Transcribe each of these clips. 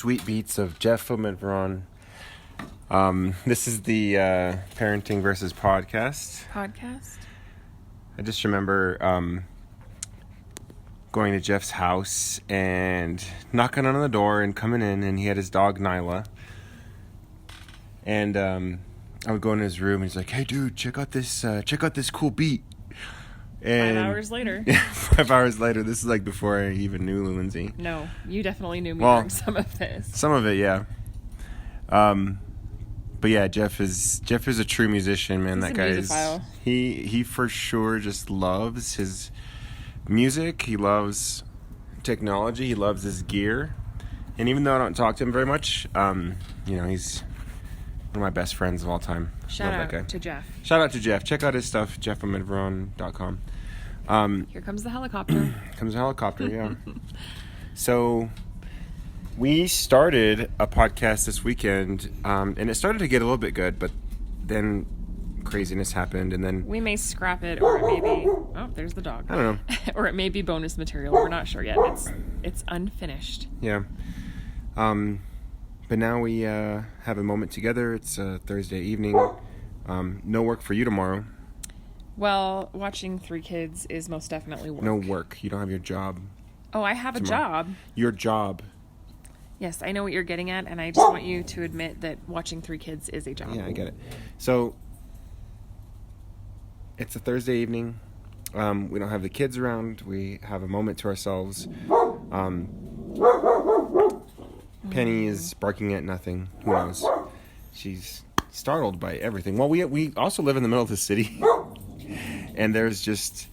sweet beats of Jeff Medveron. This is the Parenting versus Podcast. I just remember going to Jeff's house and knocking on the door and coming in, and he had his dog Nyla. And I would go in his room and he's like, "Hey dude, check out this cool beat." And 5 hours later. 5 hours later. This is like before I even knew Lindsay. No, you definitely knew me during some of this. Some of it, yeah. But yeah, Jeff is a true musician, man. He's that a guy is. musicphile. He for sure just loves his music. He loves technology. He loves his gear. And even though I don't talk to him very much, he's one of my best friends of all time. Shout Love out that guy. to Jeff. Shout out to Jeff. Check out his stuff, jeffamedveron.com. Here comes the helicopter. Comes a helicopter, yeah. So we started a podcast this weekend, and it started to get a little bit good, but then craziness happened, and then We may scrap it, or it may be... Oh, there's the dog. I don't know. Or it may be bonus material. We're not sure yet. It's unfinished. Yeah. But now we have a moment together. It's a Thursday evening. No work for you tomorrow. Well, watching 3 kids is most definitely work. No work. You don't have your job. Oh, I have tomorrow. a job. Your job. Yes, I know what you're getting at, and I just want you to admit that watching 3 kids is a job. Yeah, I get it. So it's a Thursday evening. We don't have the kids around. We have a moment to ourselves. Penny is barking at nothing. Who knows? She's startled by everything. Well, we also live in the middle of the city, and there's just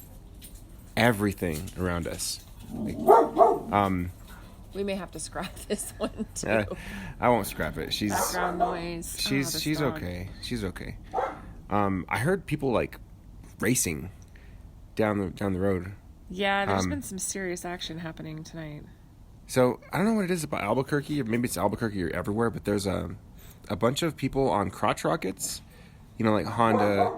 everything around us. We may have to scrap this one too. I won't scrap it. Background noise. She's dog. okay. She's okay. I heard people like racing down the road. Yeah, there's been some serious action happening tonight. So I don't know what it is about Albuquerque, or maybe it's Albuquerque or everywhere, but there's a bunch of people on crotch rockets. Like Honda.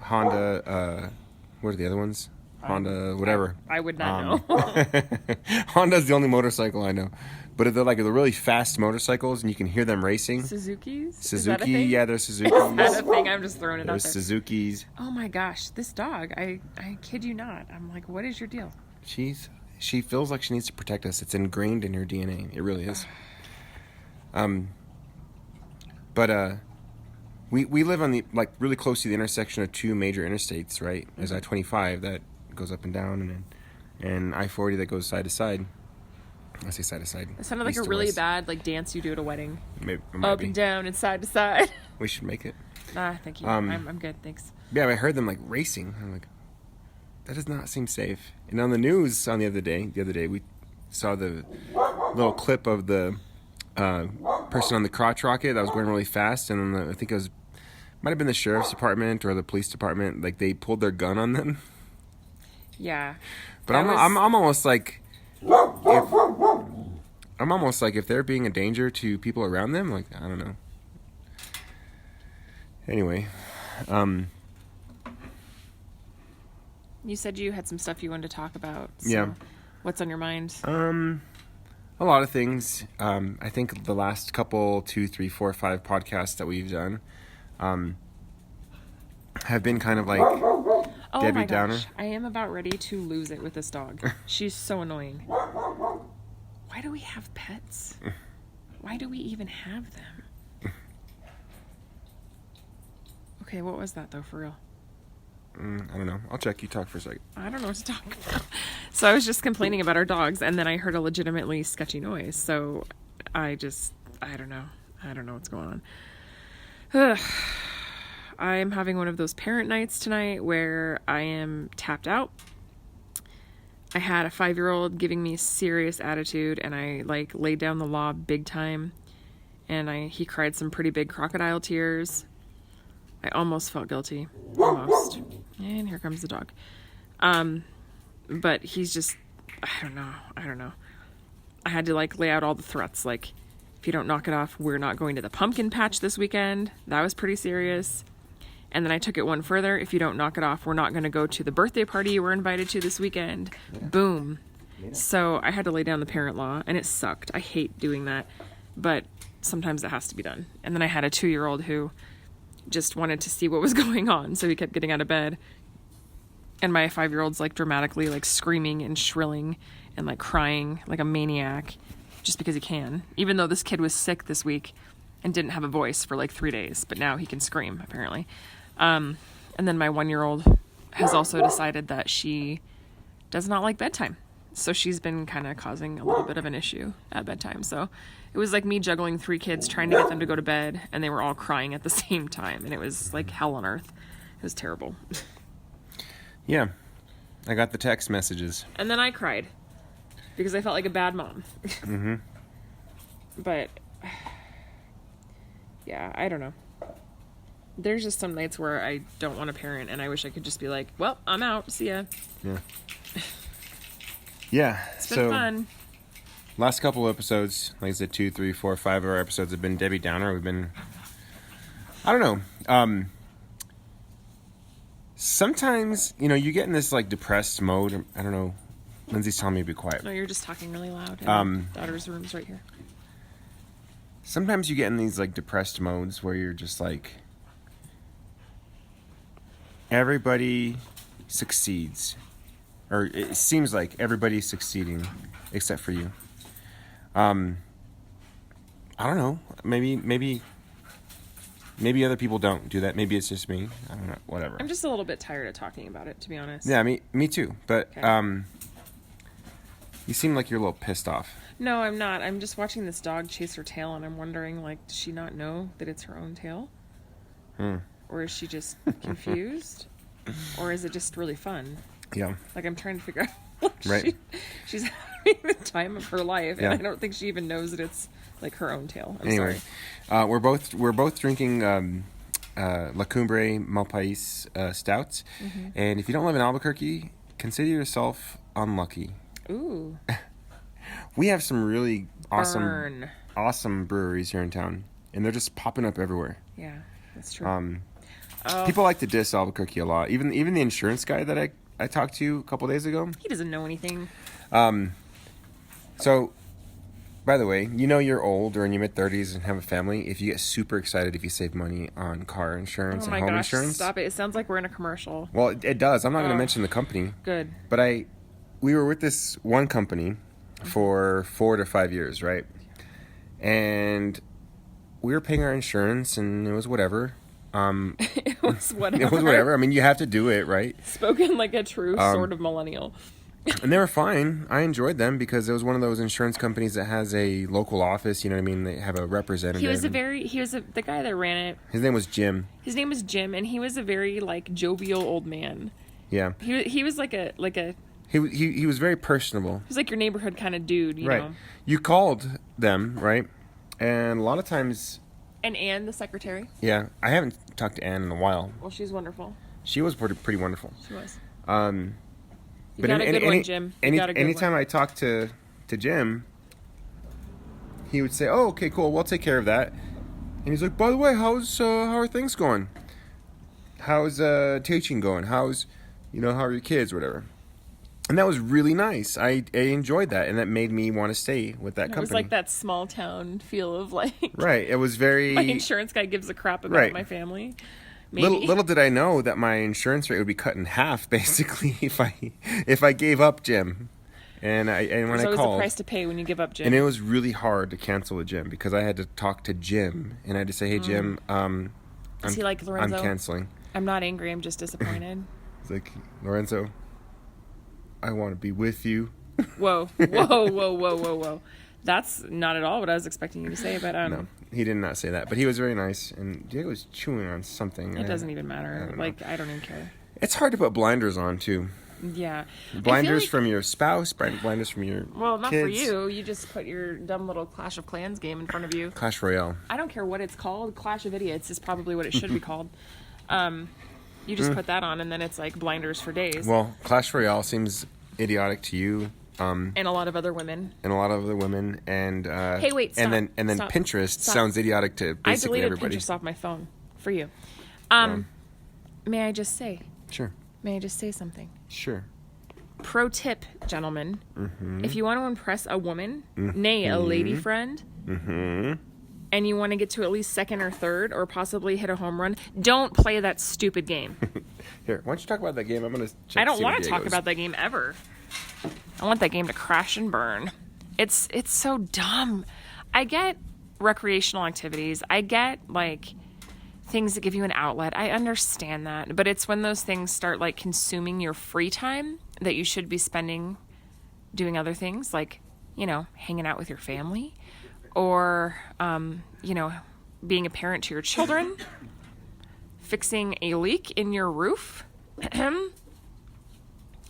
What are the other ones? Honda, whatever. I would not know. Honda's the only motorcycle I know, but they're really fast motorcycles, and you can hear them racing. Suzuki's? Suzuki, yeah, they're Suzuki's. Is that a thing? I'm just throwing it out there. There's Suzuki's. Oh my gosh, this dog! I kid you not. I'm like, what is your deal? She feels like she needs to protect us. It's ingrained in her DNA. It really is. But we live on the really close to the intersection of 2 major interstates, right? There's I-25 that goes up and down, and I-40 that goes side to side. I say side to side. It sounded like a really bad dance you do at a wedding. Maybe, Up and down and side to side. We should make it. Thank you. I'm good, thanks. Yeah, I heard them racing. I'm like, that does not seem safe. And on the news the other day, we saw the little clip of the person on the crotch rocket that was going really fast, and then I think might have been the sheriff's department or the police department. They pulled their gun on them. Yeah, but I'm almost like, if they're being a danger to people around them, I don't know. Anyway, you said you had some stuff you wanted to talk about. So yeah. What's on your mind? A lot of things. I think the last couple 2, 3, 4, 5 podcasts that we've done have been kind of like Debbie Downer. Gosh, I am about ready to lose it with this dog. She's so annoying. Why do we have pets? Why do we even have them? Okay, what was that though, for real? I don't know. I'll check. You talk for a second. I don't know what to talk about. So I was just complaining about our dogs, and then I heard a legitimately sketchy noise. So I don't know. I don't know what's going on. I'm having one of those parent nights tonight where I am tapped out. I had a 5-year-old giving me serious attitude, and I laid down the law big time, and he cried some pretty big crocodile tears. I almost felt guilty. Almost. And here comes the dog. But he's just, I don't know. I had to lay out all the threats. If you don't knock it off, we're not going to the pumpkin patch this weekend. That was pretty serious. And then I took it one further. If you don't knock it off, we're not going to go to the birthday party you were invited to this weekend. Yeah. Boom. Yeah. So I had to lay down the parent law, and it sucked. I hate doing that. but sometimes it has to be done. And then I had a 2-year-old who just wanted to see what was going on, so he kept getting out of bed. And my 5-year-old's like dramatically like screaming and shrilling and like crying like a maniac just because he can, even though this kid was sick this week and didn't have a voice for like 3 days, but now he can scream apparently. And then my 1-year-old has also decided that she does not like bedtime. So she's been kind of causing a little bit of an issue at bedtime. So it was like me juggling 3 kids, trying to get them to go to bed, and they were all crying at the same time. And it was like hell on earth. It was terrible. Yeah. I got the text messages. And then I cried because I felt like a bad mom. Mm-hmm. But yeah, I don't know. There's just some nights where I don't want to parent, and I wish I could just be like, well, I'm out. See ya. Yeah. Yeah. It's been fun. Last couple of episodes, like I said, 2, 3, 4, 5 of our episodes have been Debbie Downer. We've been, I don't know. Sometimes, you know, you get in this like depressed mode. I don't know. Lindsay's telling me to be quiet. No, you're just talking really loud. And my daughter's room's right here. Sometimes you get in these like depressed modes where you're just like, everybody succeeds, or it seems like everybody's succeeding except for you. I don't know. Maybe other people don't do that. Maybe it's just me. I don't know. Whatever. I'm just a little bit tired of talking about it, to be honest. Yeah, me too. But Okay. You seem like you're a little pissed off. No, I'm not. I'm just watching this dog chase her tail, and I'm wondering, like, does she not know that it's her own tail? Or is she just confused? Or is it just really fun? Yeah. Like, I'm trying to figure out. Like, Right. She's having the time of her life, and Yeah. I don't think she even knows that it's like her own tail. I'm Anyway, sorry. we're both drinking La Cumbre Malpais stouts, and if you don't live in Albuquerque, consider yourself unlucky. Ooh. We have some really Burn. awesome breweries here in town, and they're just popping up everywhere. Yeah, that's true. People like to diss Albuquerque a lot. Even the insurance guy that I talked to a couple days ago. He doesn't know anything. So, by the way, you know you're old or in your mid-30s and have a family if you get super excited if you save money on car insurance Oh and my home gosh, insurance. stop it. It sounds like we're in a commercial. Well, it does. I'm not going to Oh. mention the company, Good. but we were with this one company for 4 to 5 years, right? And we were paying our insurance, and it was whatever. It was whatever. It was whatever. I mean, you have to do it, right? Spoken like a true sort of millennial. And they were fine. I enjoyed them because it was one of those insurance companies that has a local office. You know what I mean? They have a representative. The guy that ran it. His name was Jim. His name was Jim, and he was a very like jovial old man. Yeah. He was like a He was very personable. he was like your neighborhood kind of dude, you Right. know. You called them, right? And a lot of times, And Anne, the secretary. yeah, I haven't talked to Anne in a while. Well, she's wonderful. She was pretty wonderful. She was. You But got a good one, Jim. You got a good anytime one. I talked to Jim, he would say, "Oh, okay, cool. We'll take care of that." And he's like, "By the way, how are things going? How's teaching going? how are your kids, whatever?" And that was really nice. I enjoyed that, and that made me want to stay with that It company. was like that small town feel of like Right. It was very. my insurance guy gives a crap about Right. my family. Maybe. Little did I know that my insurance rate would be cut in half, basically, if I gave up Jim, when There's I always called, a price to pay when you give up Jim. and it was really hard to cancel with Jim because I had to talk to Jim, and I had to say, "Hey Jim, Is he like Lorenzo? I'm canceling." I'm not angry. I'm just disappointed. It's like, "Lorenzo, I want to be with you." Whoa, whoa, whoa, whoa, whoa, whoa. That's not at all what I was expecting you to say, but No, he did not say that, but he was very nice, and Diego was chewing on something. it doesn't even I matter. don't know. Like, I don't even care. It's hard to put blinders on too. Yeah. I Blinders feel like, from your spouse, blinders from your well, not kids. for you. You just put your dumb little Clash of Clans game in front of you. Clash Royale. I don't care what it's called. Clash of Idiots is probably what it should be called. You just put that on, and then it's like blinders for days. Well, Clash Royale seems idiotic to you, and a lot of other women. and a lot of other women, and Hey, wait, stop. and then Stop. Pinterest Stop. sounds idiotic to I basically deleted everybody. Pinterest off my phone for you. May I just say? Sure, May I just say something? sure. pro tip, gentlemen, if you want to impress a woman, nay, a lady friend, and you want to get to at least second or third or possibly hit a home run, don't play that stupid game. Here, why don't you talk about that game? I'm going to I don't want to talk about that game ever. I want that game to crash and burn. It's so dumb. I get recreational activities. I get, like, things that give you an outlet. I understand that. But it's when those things start, like, consuming your free time that you should be spending doing other things, like, you know, hanging out with your family or, you know, being a parent to your children, fixing a leak in your roof.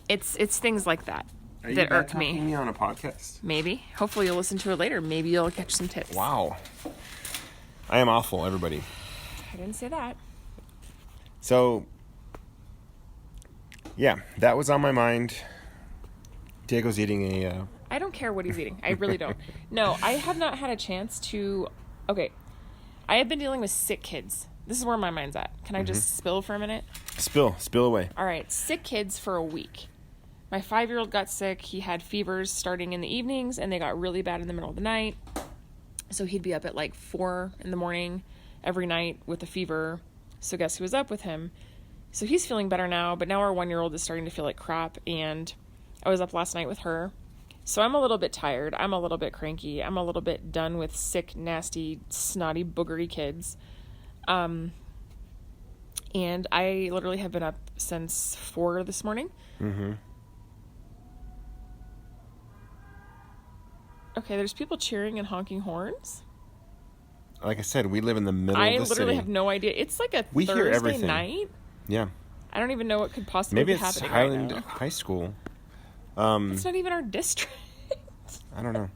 It's things like that that irk me. On a podcast? Maybe. Hopefully you'll listen to it later. Maybe you'll catch some tips. Wow. I am awful, everybody. I didn't say that. So, yeah, that was on my mind. Diego's eating a... I don't care what he's eating. I really don't. No, I have not had a chance to... Okay. I have been dealing with sick kids. This is where my mind's at. Can I just spill for a minute? Spill away. All right. Sick kids for a week. My 5-year-old got sick. He had fevers starting in the evenings, and they got really bad in the middle of the night. So he'd be up at like 4 in the morning every night with a fever. So guess who was up with him? So he's feeling better now, but now our 1-year-old is starting to feel like crap, and I was up last night with her. So I'm a little bit tired. I'm a little bit cranky. I'm a little bit done with sick, nasty, snotty, boogery kids. And I literally have been up since 4 this morning. Mm-hmm. Okay, there's people cheering and honking horns. Like I said, we live in the middle of the city. I literally have no idea. It's like a We hear Thursday everything. night. Yeah. I don't even know what could possibly Maybe be it's happening Highland right now. High School. It's not even our district. I don't know.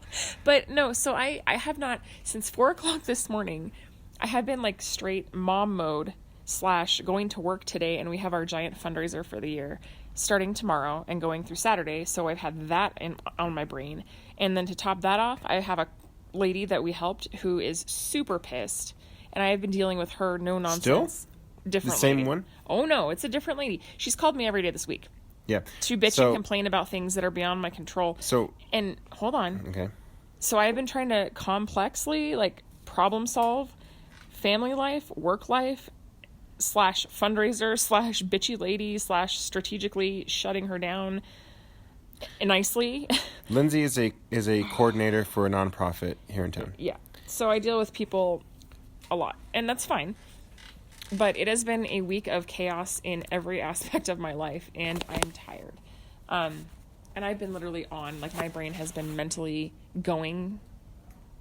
But no, so I have not, since 4 o'clock this morning, I have been like straight mom mode / going to work today, and we have our giant fundraiser for the year starting tomorrow and going through Saturday. So I've had that on my brain. And then to top that off, I have a lady that we helped who is super pissed. And I have been dealing with her no nonsense. Still? Different The same lady. one? Oh no, it's a different lady. She's called me every day this week Yeah. to bitch So- and complain about things that are beyond my control. So, And hold on. okay. So I have been trying to complexly, like, problem solve family life, work life, / fundraiser / bitchy lady / strategically shutting her down nicely. Lindsay is a coordinator for a nonprofit here in town. Yeah. So I deal with people a lot, and that's fine. But it has been a week of chaos in every aspect of my life, and I am tired. And I've been literally on, like, my brain has been mentally going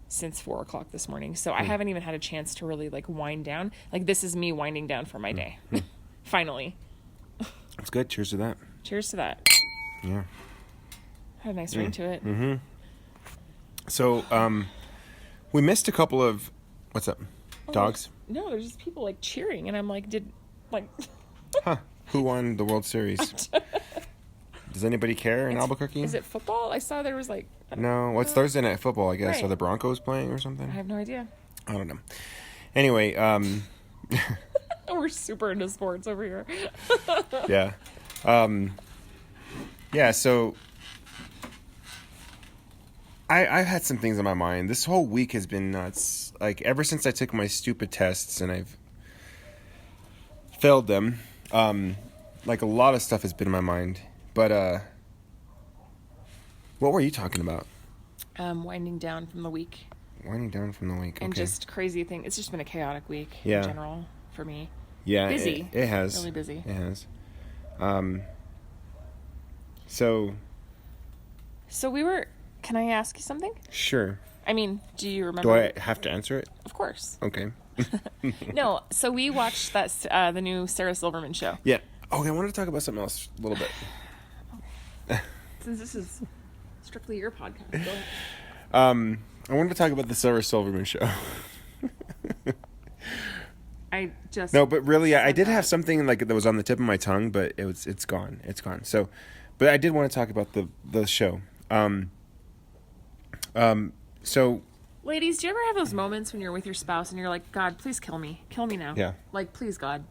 since 4 o'clock this morning. So I haven't even had a chance to really, like, wind down. Like, this is me winding down for my day. Finally. That's good. Cheers to that. Cheers to that. Yeah. Had a nice ring to it. Mm-hmm. So, we missed a couple of... What's up? Dogs? No, there's just people, like, cheering. And I'm like, Huh. Who won the World Series? Does anybody care in Albuquerque? Is it football? I saw there was, like... No. Well, it's Thursday Night Football, I guess. Right. Are the Broncos playing or something? I have no idea. I don't know. Anyway, We're super into sports over here. yeah. Yeah, so... I've had some things on my mind. This whole week has been nuts. Like, ever since I took my stupid tests and I've failed them, like, a lot of stuff has been in my mind. But, what were you talking about? Winding down from the week. Winding down from the week, And okay. just crazy thing. It's just been a chaotic week Yeah. in general for me. Yeah, busy. It has. Really busy. It has. So, So we were... Can I ask you something? sure. I mean, do you remember? Do I have to answer it? Of course. Okay. No, so we watched that the new Sarah Silverman show. Yeah. Okay, I wanted to talk about something else a little bit. Since this is strictly your podcast, go ahead. I wanted to talk about the Sarah Silverman show. I just... No, but really, I did that. have something like that was on the tip of my tongue, but it's gone. It's gone. So, but I did want to talk about the show. So, Ladies, do you ever have those moments when you're with your spouse and you're like, God, please kill me. Kill me now. Yeah. Like, please, God.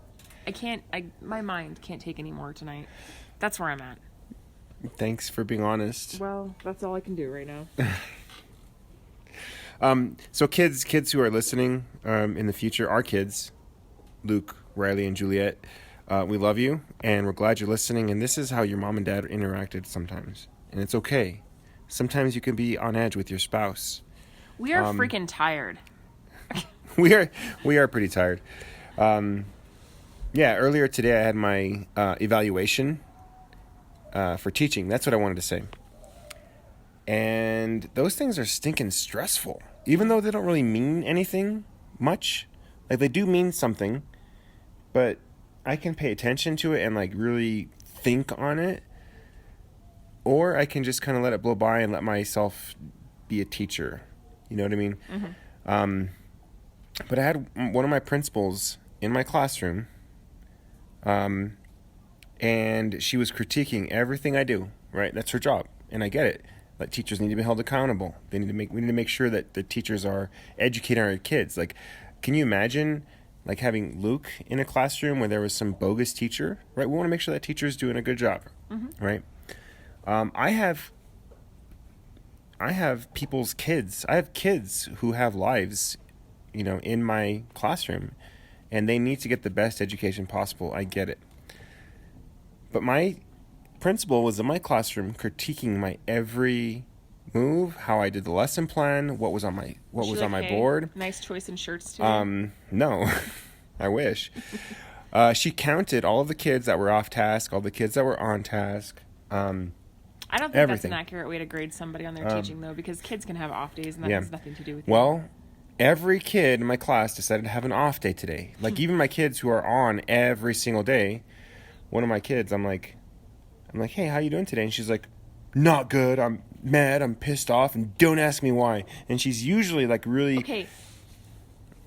My mind can't take any more tonight. That's where I'm at. Thanks for being honest. Well, that's all I can do right now. So kids who are listening in the future, our kids, Luke, Riley, and Juliet, we love you, and we're glad you're listening. And this is how your mom and dad interacted sometimes, and it's okay. Sometimes you can be on edge with your spouse. We are freaking tired. We are pretty tired. Yeah, earlier today I had my evaluation for teaching. That's what I wanted to say. And those things are stinking stressful, even though they don't really mean anything much. Like, they do mean something, but I can pay attention to it and like really think on it, or I can just kind of let it blow by and let myself be a teacher. You know what I mean? Mm-hmm. But I had one of my principals in my classroom, and she was critiquing everything I do. Right, that's her job, and I get it. Like, teachers need to be held accountable. We need to make sure that the teachers are educating our kids. Like, can you imagine like having Luke in a classroom where there was some bogus teacher? Right, we want to make sure that teacher is doing a good job. Mm-hmm. Right. I have people's kids. I have kids who have lives, in my classroom, and they need to get the best education possible. I get it. But my principal was in my classroom critiquing my every move, how I did the lesson plan, what was on my board. Nice choice in shirts too. No. I wish. She counted all of the kids that were off task, all the kids that were on task. I don't think everything. That's an accurate way to grade somebody on their teaching, though, because kids can have off days, and that has nothing to do with Well, every kid in my class decided to have an off day today. Like, even my kids who are on every single day, one of my kids, I'm like, hey, how you doing today? And she's like, not good. I'm mad. I'm pissed off. And don't ask me why. And she's usually like really... Okay.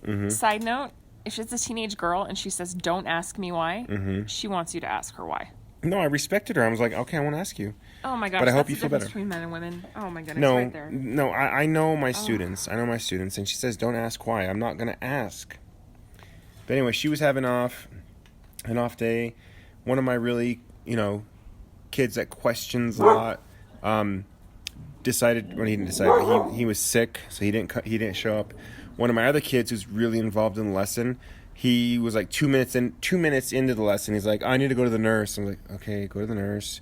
Mm-hmm. Side note, if it's a teenage girl and she says, don't ask me why, she wants you to ask her why. No, I respected her. I was like, okay, I won't ask you. Oh my gosh, but I hope that's you the feel difference better. between men and women. Oh my goodness, No, right there. no, I know my students. I know my students. And she says, don't ask why. I'm not going to ask. But anyway, she was having an off day. One of my really, kids that questions a lot, decided, well, he didn't decide, but he was sick, so he didn't show up. One of my other kids who's really involved in the lesson, he was like 2 minutes into the lesson, he's like, I need to go to the nurse. I'm like, okay, go to the nurse.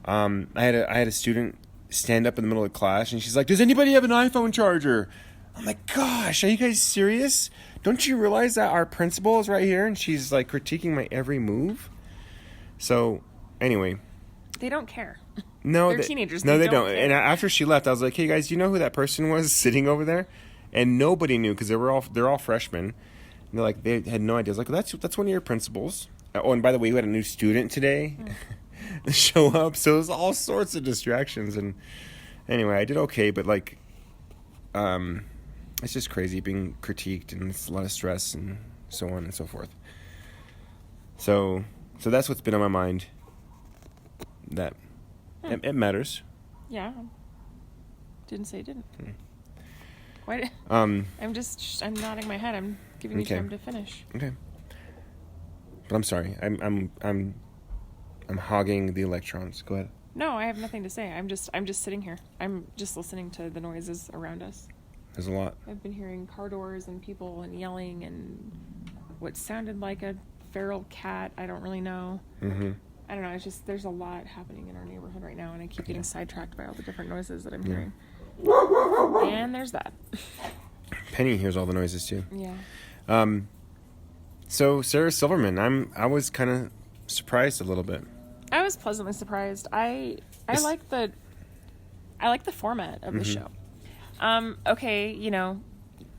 I had a student stand up in the middle of class, and she's like, does anybody have an iPhone charger? I'm like, gosh, are you guys serious? Don't you realize that our principal is right here? And she's like critiquing my every move. So anyway, they don't care. No, they're teenagers. No, they don't. Care. And after she left, I was like, hey guys, you know who that person was sitting over there? And nobody knew, because they're all freshmen. And they're like, they had no idea. I was like, well, that's one of your principals. Oh, and by the way, we had a new student today show up, so it was all sorts of distractions. And anyway, I did okay, but like, it's just crazy being critiqued, and it's a lot of stress and so on and so forth. So that's what's been on my mind. That it matters. Yeah. Didn't say it didn't. Why? I'm nodding my head. I'm giving you time to finish. Okay. But I'm sorry. I'm hogging the electrons. Go ahead. No, I have nothing to say. I'm just sitting here. I'm just listening to the noises around us. There's a lot. I've been hearing car doors and people and yelling and what sounded like a feral cat. I don't really know. Mm-hmm. I don't know. It's just, there's a lot happening in our neighborhood right now, and I keep getting sidetracked by all the different noises that I'm hearing. And there's that. Penny hears all the noises too. Yeah. So Sarah Silverman, I was kind of surprised a little bit. I was pleasantly surprised. I like the format of the show. Okay,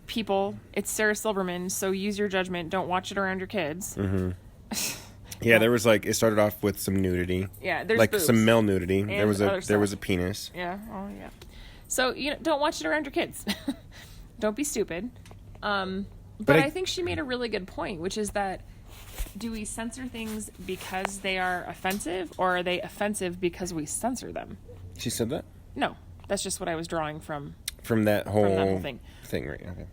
people, it's Sarah Silverman, so use your judgment. Don't watch it around your kids. Mm-hmm. Yeah, there was it started off with some nudity. Yeah, there's like boobs. some male nudity. And There was a penis. Yeah, oh yeah. So don't watch it around your kids. Don't be stupid. But I think she made a really good point, which is that, do we censor things because they are offensive, or are they offensive because we censor them? She said that? No, that's just what I was drawing from that whole thing. Right? Okay.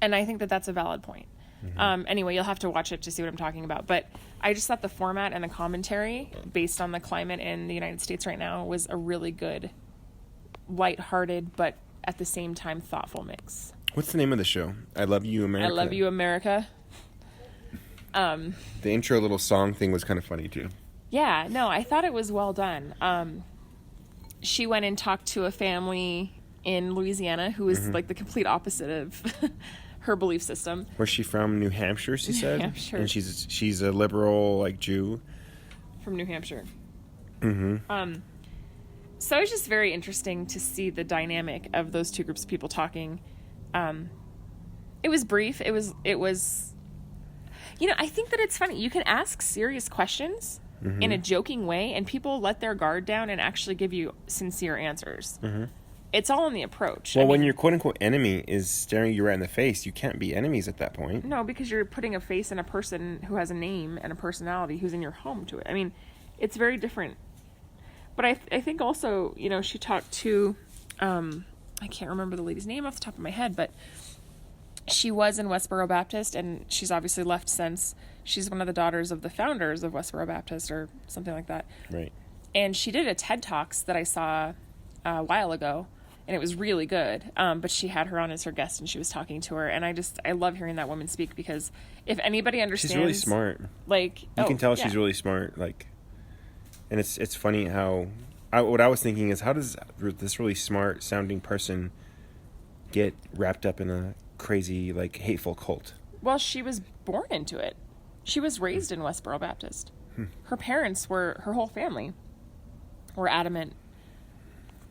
And I think that that's a valid point. Anyway, you'll have to watch it to see what I'm talking about. But I just thought the format and the commentary based on the climate in the United States right now was a really good, lighthearted, but at the same time thoughtful mix. What's the name of the show? I Love You, America. I Love You, America. The intro little song thing was kind of funny too. Yeah, no, I thought it was well done. She went and talked to a family in Louisiana who was like the complete opposite of her belief system. Where's she from? New Hampshire, she said? New Hampshire. And she's a liberal, like, Jew. From New Hampshire. Mm-hmm. So it's just very interesting to see the dynamic of those two groups of people talking. It was brief. It was, you know, I think that it's funny. You can ask serious questions in a joking way, and people let their guard down and actually give you sincere answers. It's all in the approach. Well, when your quote-unquote enemy is staring you right in the face, you can't be enemies at that point. No, because you're putting a face in a person who has a name and a personality who's in your home to it. I mean, it's very different. But I think also, you know, she talked to, I can't remember the lady's name off the top of my head, but she was in Westboro Baptist, and she's obviously left since. She's one of the daughters of the founders of Westboro Baptist or something like that. Right. And she did a TED Talks that I saw a while ago, and it was really good. But she had her on as her guest, and she was talking to her. And I love hearing that woman speak, because if anybody understands... She's really smart. Like, you can tell she's really smart. Like, and it's funny how... what I was thinking is, how does this really smart sounding person get wrapped up in a crazy, like, hateful cult? Well, she was born into it. She was raised in Westboro Baptist. Her parents her whole family were adamant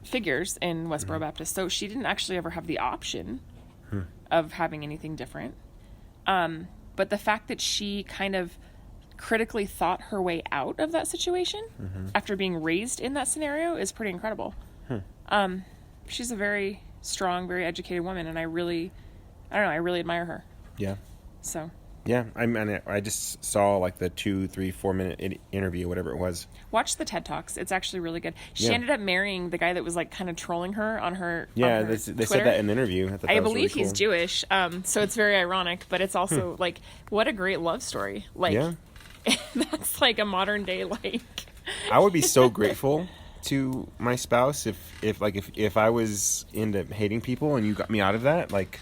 figures in Westboro Baptist. So she didn't actually ever have the option of having anything different. But the fact that she kind of critically thought her way out of that situation after being raised in that scenario is pretty incredible. She's a very strong, very educated woman, and I really admire her. Yeah. So. Yeah, I just saw like the 2, 3, 4 minute interview, whatever it was. Watch the TED Talks. It's actually really good. She ended up marrying the guy that was like kind of trolling her on her. Yeah, on her they said that in the interview. I believe he's Jewish, so it's very ironic, but it's also like, what a great love story. Like, that's like a modern day, like. I would be so grateful to my spouse if I was into hating people and you got me out of that, like.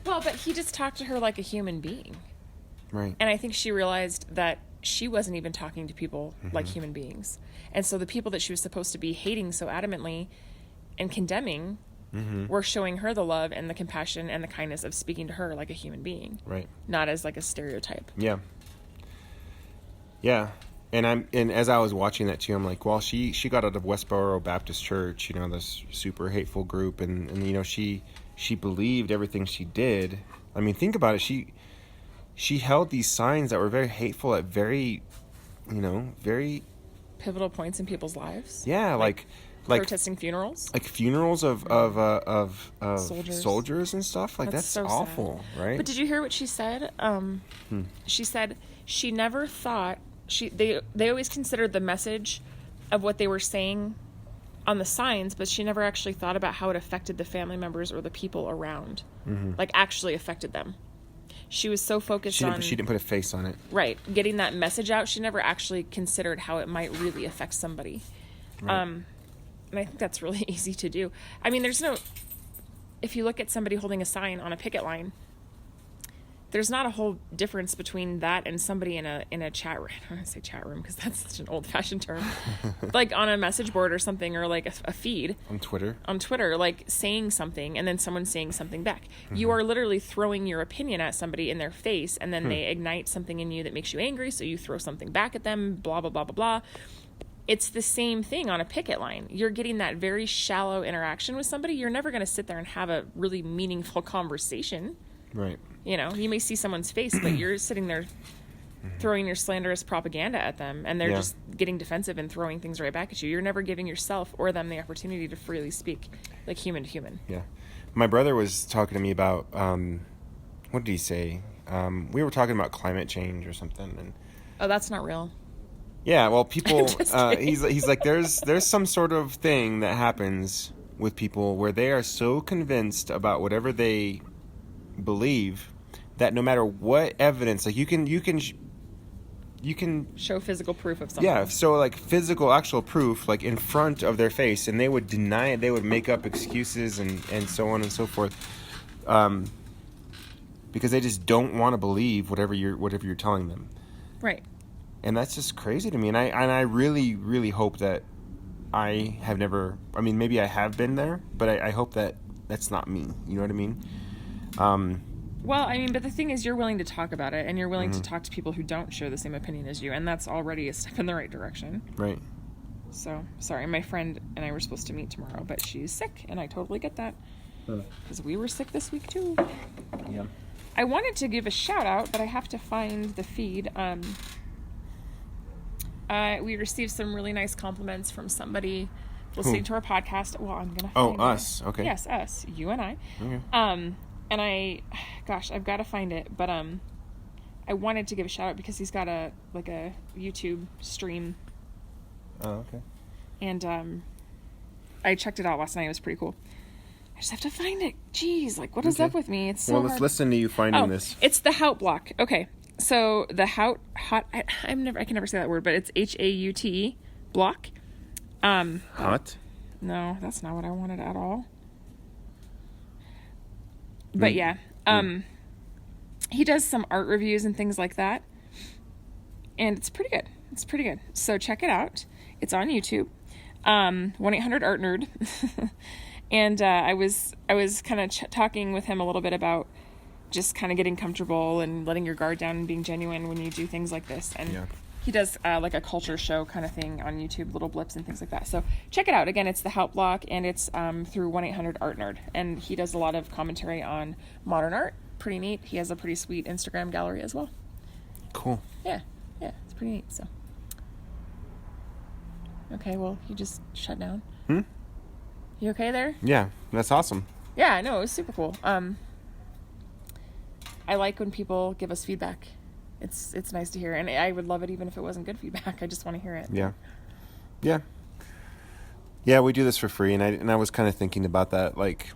Well, but he just talked to her like a human being. Right. And I think she realized that she wasn't even talking to people like human beings. And so the people that she was supposed to be hating so adamantly and condemning were showing her the love and the compassion and the kindness of speaking to her like a human being. Right. Not as like a stereotype. Yeah. Yeah. And as I was watching that too, I'm like, well, she got out of Westboro Baptist Church, you know, this super hateful group, and you know, she believed everything she did. I mean, think about it. She held these signs that were very hateful at very, you know, very pivotal points in people's lives. Yeah, like protesting funerals, like funerals of soldiers and stuff. Like that's so awful, sad. Right? But did you hear what she said? She said she never thought they always considered the message of what they were saying on the signs, but she never actually thought about how it affected the family members or the people around, like actually affected them. She was so focused on... She didn't put a face on it. Right. Getting that message out, she never actually considered how it might really affect somebody. Right. And I think that's really easy to do. I mean, there's no... If you look at somebody holding a sign on a picket line, there's not a whole difference between that and somebody in a chat room. I don't want to say chat room because that's such an old-fashioned term. Like on a message board or something, or like a feed. On Twitter, like saying something and then someone saying something back. You are literally throwing your opinion at somebody in their face, and then they ignite something in you that makes you angry, so you throw something back at them, blah, blah, blah, blah, blah. It's the same thing on a picket line. You're getting that very shallow interaction with somebody. You're never going to sit there and have a really meaningful conversation. Right. You know, you may see someone's face, but you're sitting there throwing your slanderous propaganda at them, and they're just getting defensive and throwing things right back at you. You're never giving yourself or them the opportunity to freely speak like human to human. Yeah. My brother was talking to me about, what did he say? We were talking about climate change or something. And oh, that's not real. Yeah, well, people, he's like, there's some sort of thing that happens with people where they are so convinced about whatever they believe that no matter what evidence, like you can Show physical proof of something. yeah, so like physical actual proof like in front of their face, and they would deny it, they would make up excuses and so on and so forth, because they just don't want to believe whatever you're telling them. Right. And that's just crazy to me, and I really, really hope that I have never, I mean, maybe I have been there, but I hope that that's not me, you know what I mean? Well, I mean, but the thing is, you're willing to talk about it, and you're willing to talk to people who don't share the same opinion as you, and that's already a step in the right direction. Right. So, sorry, my friend and I were supposed to meet tomorrow, but she's sick, and I totally get that. Because we were sick this week, too. Yeah. I wanted to give a shout out, but I have to find the feed. We received some really nice compliments from somebody listening to our podcast. Well, I'm going to find it. Us. Okay. Yes, us. You and I. Okay. And I've got to find it, but I wanted to give a shout out because he's got a YouTube stream, Oh, okay. and I checked it out last night. It was pretty cool. I just have to find it. Jeez, like what is up with me? It's so Well, hard. let's listen to you finding this. It's the Hout block. Okay, so the Hout I can never say that word, but it's HAUT block. Hot? No, that's not what I wanted at all. But yeah, he does some art reviews and things like that, and it's pretty good. It's pretty good. So check it out. It's on YouTube. 1-800-ART-NERD. And I was kind of talking with him a little bit about just kind of getting comfortable and letting your guard down and being genuine when you do things like this. And Yeah. he does like a culture show kind of thing on YouTube, little blips and things like that. So check it out. Again, it's the Hout block, and it's through 1-800-ART-NERD. And he does a lot of commentary on modern art. Pretty neat. He has a pretty sweet Instagram gallery as well. Cool. Yeah, it's pretty neat. So, okay, well, you just shut down. You okay there? Yeah, that's awesome. Yeah, I know, it was super cool. I like when people give us feedback. It's nice to hear, and I would love it even if it wasn't good feedback. I just want to hear it. Yeah, we do this for free, and I was kind of thinking about that. Like,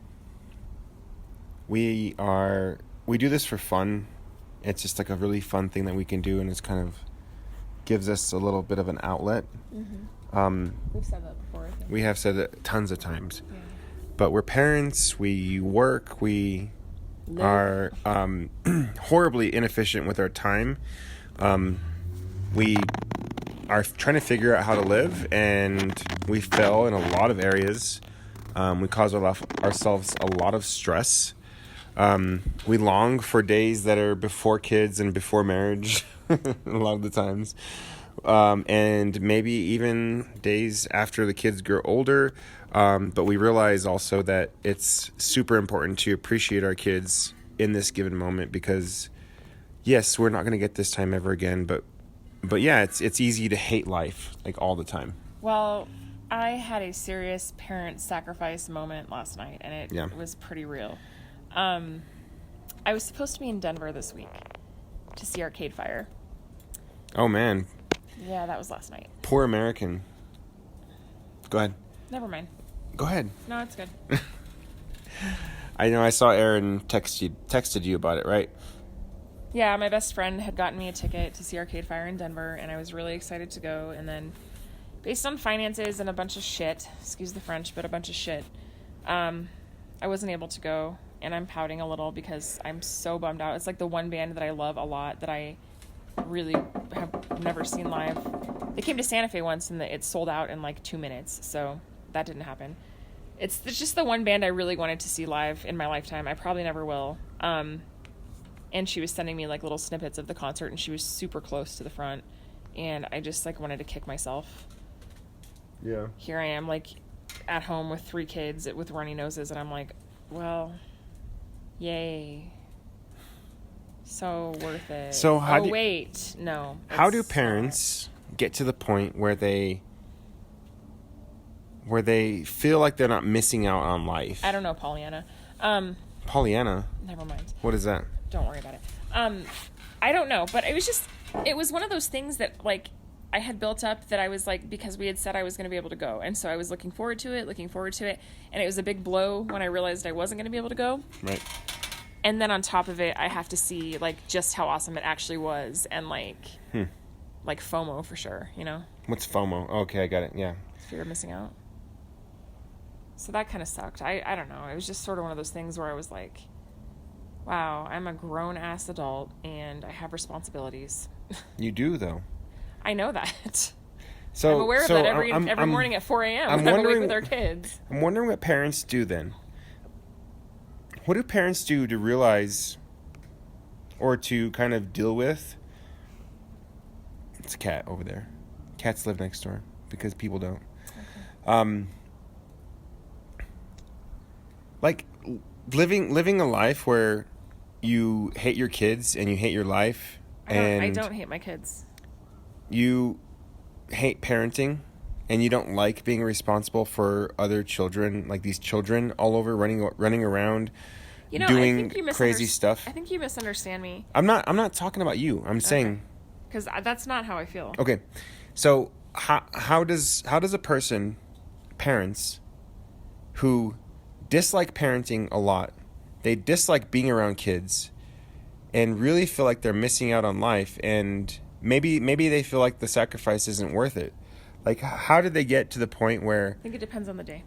we do this for fun. It's just like a really fun thing that we can do, and it's kind of gives us a little bit of an outlet. We've said that before, I think. We have said it tons of times. Yeah. But we're parents, we work, we are horribly inefficient with our time. We are trying to figure out how to live, and we fail in a lot of areas. We cause ourselves a lot of stress. We long for days that are before kids and before marriage a lot of the times. And maybe even days after the kids grow older. But we realize also that it's super important to appreciate our kids in this given moment, because yes, we're not going to get this time ever again, but yeah, it's easy to hate life like all the time. Well, I had a serious parent sacrifice moment last night, and it was pretty real. I was supposed to be in Denver this week to see Arcade Fire. Oh man. Yeah, that was last night. Poor American. Go ahead. Never mind. Go ahead. No, it's good. I know I saw Aaron texted you about it, right? Yeah, my best friend had gotten me a ticket to see Arcade Fire in Denver, and I was really excited to go. And then, based on finances and a bunch of shit, excuse the French, but a bunch of shit, I wasn't able to go, and I'm pouting a little because I'm so bummed out. It's like the one band that I love a lot that I really have never seen live. They came to Santa Fe once, and it sold out in like 2 minutes, so that didn't happen. It's just the one band I really wanted to see live in my lifetime. I probably never will. And she was sending me like little snippets of the concert, and she was super close to the front, and I just like wanted to kick myself. Yeah. Here I am like at home with 3 kids with runny noses, and I'm like, well, yay. So worth it. So how do How do parents get to the point where they feel like they're not missing out on life? I don't know, Pollyanna. Pollyanna? Never mind. What is that? Don't worry about it. I don't know, but it was one of those things that like I had built up that I was like, because we had said I was going to be able to go, and so I was looking forward to it, and it was a big blow when I realized I wasn't going to be able to go. Right. And then on top of it, I have to see like just how awesome it actually was, and like FOMO for sure, you know? What's FOMO? Okay, I got it. Yeah. Fear of missing out. So that kind of sucked. I don't know. It was just sort of one of those things where I was like, wow, I'm a grown-ass adult and I have responsibilities. You do, though. I know that. So I'm aware of that every morning at 4 a.m. I'm when I'm awake wondering- with our kids. I'm wondering what parents do then. What do parents do to realize or to kind of deal with? It's a cat over there. Cats live next door because people don't. Okay. Like living a life where you hate your kids and you hate your life I don't hate my kids. you hate parenting and you don't like being responsible for other children, like these children all over running around You know, doing I think you crazy stuff. I think you misunderstand me, I'm not talking about you. I'm saying because that's not how I feel. okay. So how does a person, parents who dislike parenting a lot, they dislike being around kids and really feel like they're missing out on life, and maybe they feel like the sacrifice isn't worth it. Like, how did they get to the point where I think it depends on the day.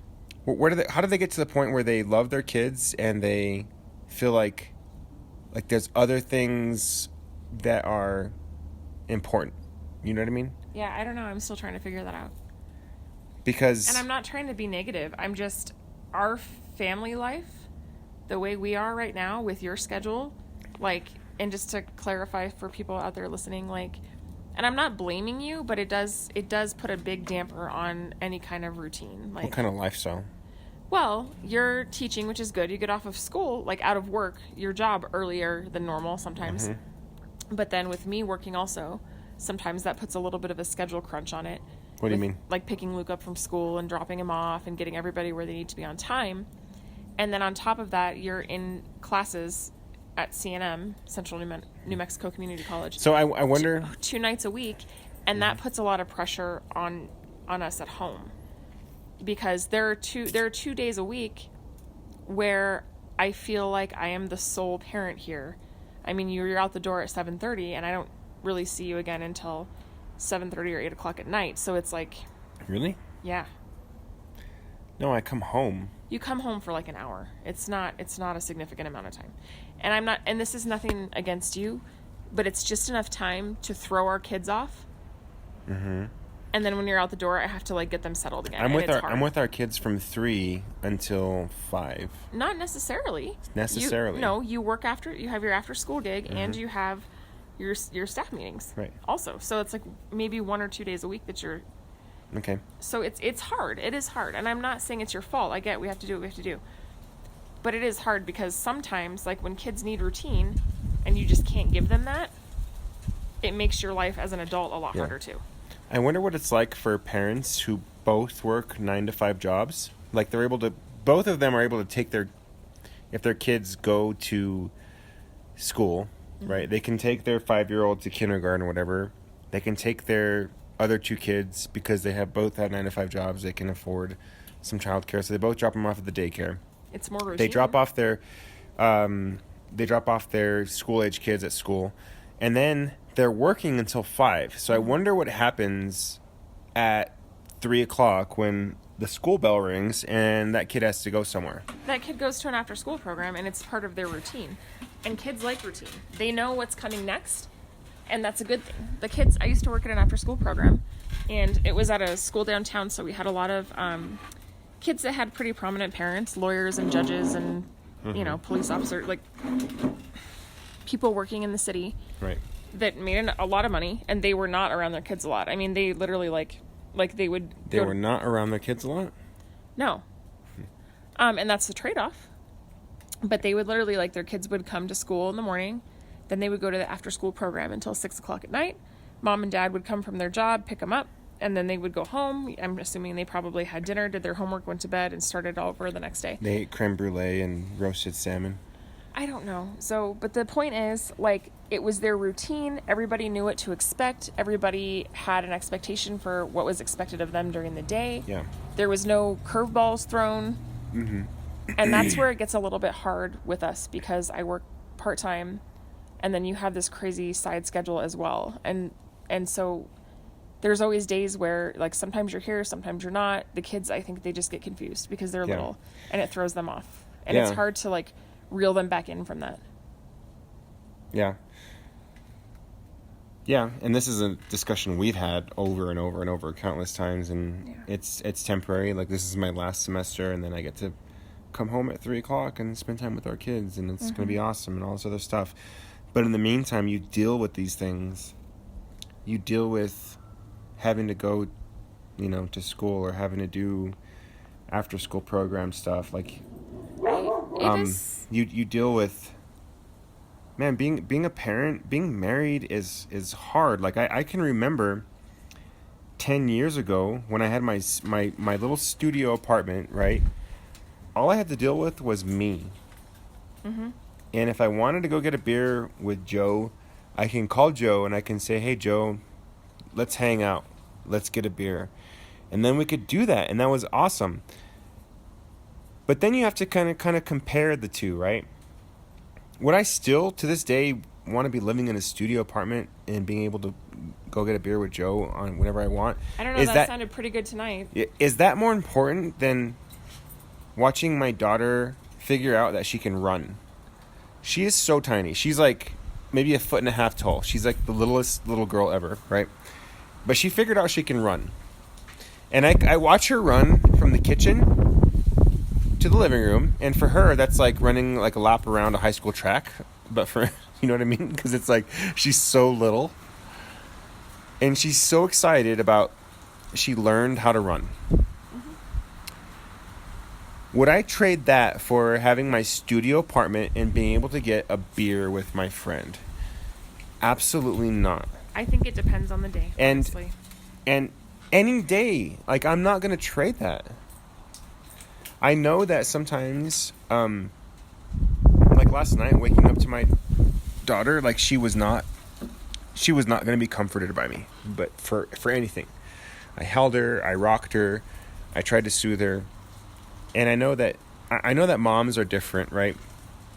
how do they get to the point where they love their kids and they feel like there's other things that are important? You know what I mean? Yeah, I don't know. I'm still trying to figure that out. Because And I'm not trying to be negative. I'm just, our family life, the way we are right now with your schedule, like, and just to clarify for people out there listening, like, and I'm not blaming you, but it does put a big damper on any kind of routine. Like, what kind of lifestyle? well, you're teaching, which is good. You get off of school, like out of work, your job earlier than normal sometimes. But then with me working also, sometimes that puts a little bit of a schedule crunch on it. What do you mean? Like picking Luke up from school and dropping him off and getting everybody where they need to be on time. And then on top of that, you're in classes at CNM, Central New Mexico Community College. So I wonder. 2 nights a week, and that puts a lot of pressure on us at home, because there are 2 days a week where I feel like I am the sole parent here. I mean, you're out the door at 7:30, and I don't really see you again until 7:30 or 8 o'clock at night. So it's like, Really? yeah, No, I come home. you come home for like an hour. It's not a significant amount of time. And I'm not, and this is nothing against you, but it's just enough time to throw our kids off. Mm-hmm. And then when you're out the door, I have to like get them settled again. I'm and with it's hard. I'm with our kids from 3 until 5. Not necessarily. Necessarily. No, you work after, you have your after school gig, and you have your staff meetings. Right. Also, so it's like maybe 1 or 2 days a week that you're. Okay. So it's hard. It is hard, and I'm not saying it's your fault. I get we have to do what we have to do, but it is hard because sometimes, like when kids need routine, and you just can't give them that, it makes your life as an adult a lot harder too. I wonder what it's like for parents who both work 9 to 5 jobs. Like both of them are able to take if their kids go to school, right? They can take their 5-year-old to kindergarten or whatever. They can take their other 2 kids because they both have 9 to 5 jobs. They can afford some childcare, so they both drop them off at the daycare. It's more routine. They drop off their school age kids at school, and then they're working until 5. So I wonder what happens at 3 o'clock when the school bell rings and that kid has to go somewhere. That kid goes to an after school program, and it's part of their routine. And kids like routine. They know what's coming next, and that's a good thing. The kids, I used to work at an after school program, and it was at a school downtown, so we had a lot of kids that had pretty prominent parents, lawyers and judges and, police officers, like people working in the city. Right. That made a lot of money, and they were not around their kids a lot. I mean, they literally like they would. They were not around their kids a lot? No. And that's the trade-off. But they would literally, like, their kids would come to school in the morning, then they would go to the after-school program until 6 o'clock at night. Mom and dad would come from their job, pick them up, and then they would go home. I'm assuming they probably had dinner, did their homework, went to bed, and started all over the next day. They ate creme brulee and roasted salmon. I don't know. So, but the point is, like, it was their routine. Everybody knew what to expect. Everybody had an expectation for what was expected of them during the day. Yeah. There was no curveballs thrown. Mm-hmm. And that's where it gets a little bit hard with us, because I work part-time, and then you have this crazy side schedule as well. And so there's always days where, like, sometimes you're here, sometimes you're not. The kids, I think they just get confused because they're little, and it throws them off. And it's hard to, like, reel them back in from that. Yeah. Yeah, and this is a discussion we've had over and over and over countless times, and it's temporary. Like, this is my last semester, and then I get to come home at 3 o'clock and spend time with our kids, and it's going to be awesome and all this other stuff. But in the meantime, you deal with these things. You deal with having to go, you know, to school or having to do after-school program stuff. Like, you deal with... Man, being a parent, being married is hard. Like, I can remember 10 years ago when I had my little studio apartment, right? All I had to deal with was me. Mm-hmm. And if I wanted to go get a beer with Joe, I can call Joe and I can say, hey, Joe, let's hang out. Let's get a beer. And then we could do that, and that was awesome. But then you have to kind of compare the two, right? Would I still, to this day, want to be living in a studio apartment and being able to go get a beer with Joe on whenever I want? I don't know, that sounded pretty good tonight. Is that more important than watching my daughter figure out that she can run? She is so tiny. She's like maybe 1.5 feet tall. She's like the littlest little girl ever, right? But she figured out she can run. And I watch her run from the kitchen to the living room, and for her that's like running like a lap around a high school track, but for, you know what I mean, because it's like she's so little and she's so excited about she learned how to run. Would I trade that for having my studio apartment and being able to get a beer with my friend? Absolutely not. I think it depends on the day, honestly. And any day, like, I'm not going to trade that. I know that sometimes, like last night, waking up to my daughter, like, she was not going to be comforted by me, but for anything. I held her, I rocked her, I tried to soothe her, and I know that moms are different, right?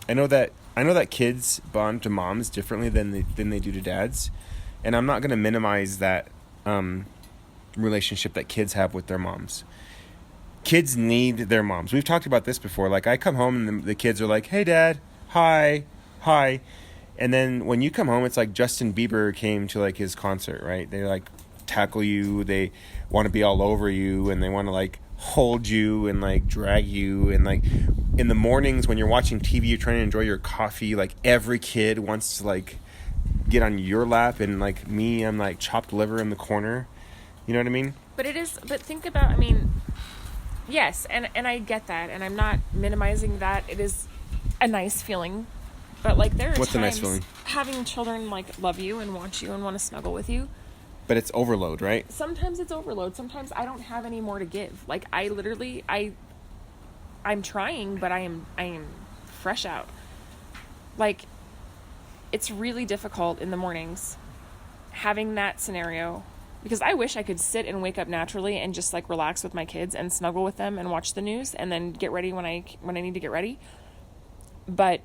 I know that kids bond to moms differently than they do to dads, and I'm not going to minimize that relationship that kids have with their moms. Kids need their moms. We've talked about this before. Like, I come home and the kids are like, hey, Dad, hi. And then when you come home, it's like Justin Bieber came to, like, his concert, right? They, like, tackle you. They want to be all over you, and they want to, like, hold you and, like, drag you. And, like, in the mornings when you're watching TV, you're trying to enjoy your coffee. Like, every kid wants to, like, get on your lap. And, like, me, I'm, like, chopped liver in the corner. You know what I mean? But think about, I mean... Yes, and I get that, and I'm not minimizing that. It is a nice feeling, but, like, there are What's times a nice feeling? Having children, like, love you and want to snuggle with you. But it's overload, right? Sometimes it's overload. Sometimes I don't have any more to give. Like, I literally, I'm trying, but I am fresh out. Like, it's really difficult in the mornings having that scenario. Because I wish I could sit and wake up naturally and just, like, relax with my kids and snuggle with them and watch the news and then get ready when I need to get ready. But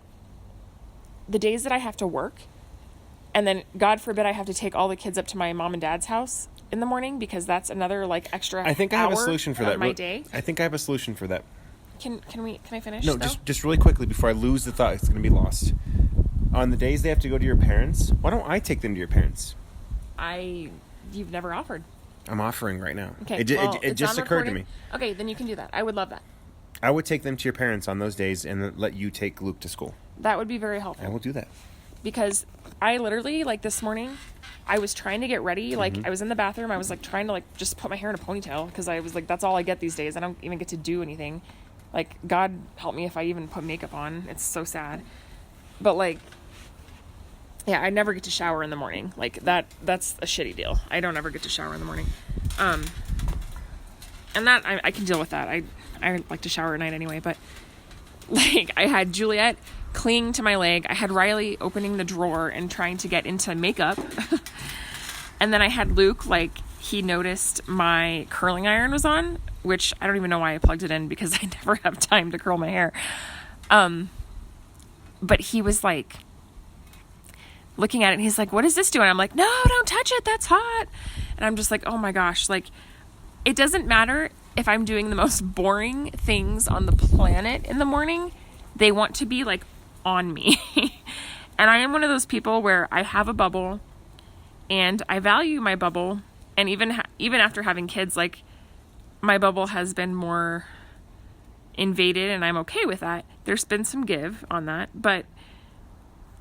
the days that I have to work, and then, God forbid, I have to take all the kids up to my mom and dad's house in the morning because that's another, like, extra hour. I think I have a solution for that. My day. I think I have a solution for that. Can I finish? No, just really quickly before I lose the thought, it's going to be lost. On the days they have to go to your parents, why don't I take them to your parents? You've never offered. I'm offering right now. Okay, it just occurred to me. Okay, then you can do that. I would love that. I would take them to your parents on those days and then let you take Luke to school. That would be very helpful. I will do that. Because I literally, like, this morning, I was trying to get ready. Like, I was in the bathroom. I was, like, trying to, like, just put my hair in a ponytail because I was like, that's all I get these days. I don't even get to do anything. Like, God help me if I even put makeup on. It's so sad. But, like... Yeah, I never get to shower in the morning. Like, that's a shitty deal. I don't ever get to shower in the morning. And that, I can deal with that. I like to shower at night anyway, but, like, I had Juliet clinging to my leg. I had Riley opening the drawer and trying to get into makeup. And then I had Luke, like, he noticed my curling iron was on, which I don't even know why I plugged it in because I never have time to curl my hair. But he was like... looking at it, and he's like, what is this doing? I'm like, no, don't touch it. That's hot. And I'm just like, oh my gosh. Like, it doesn't matter if I'm doing the most boring things on the planet in the morning. They want to be like on me. And I am one of those people where I have a bubble and I value my bubble. And even after having kids, like, my bubble has been more invaded, and I'm okay with that. There's been some give on that, but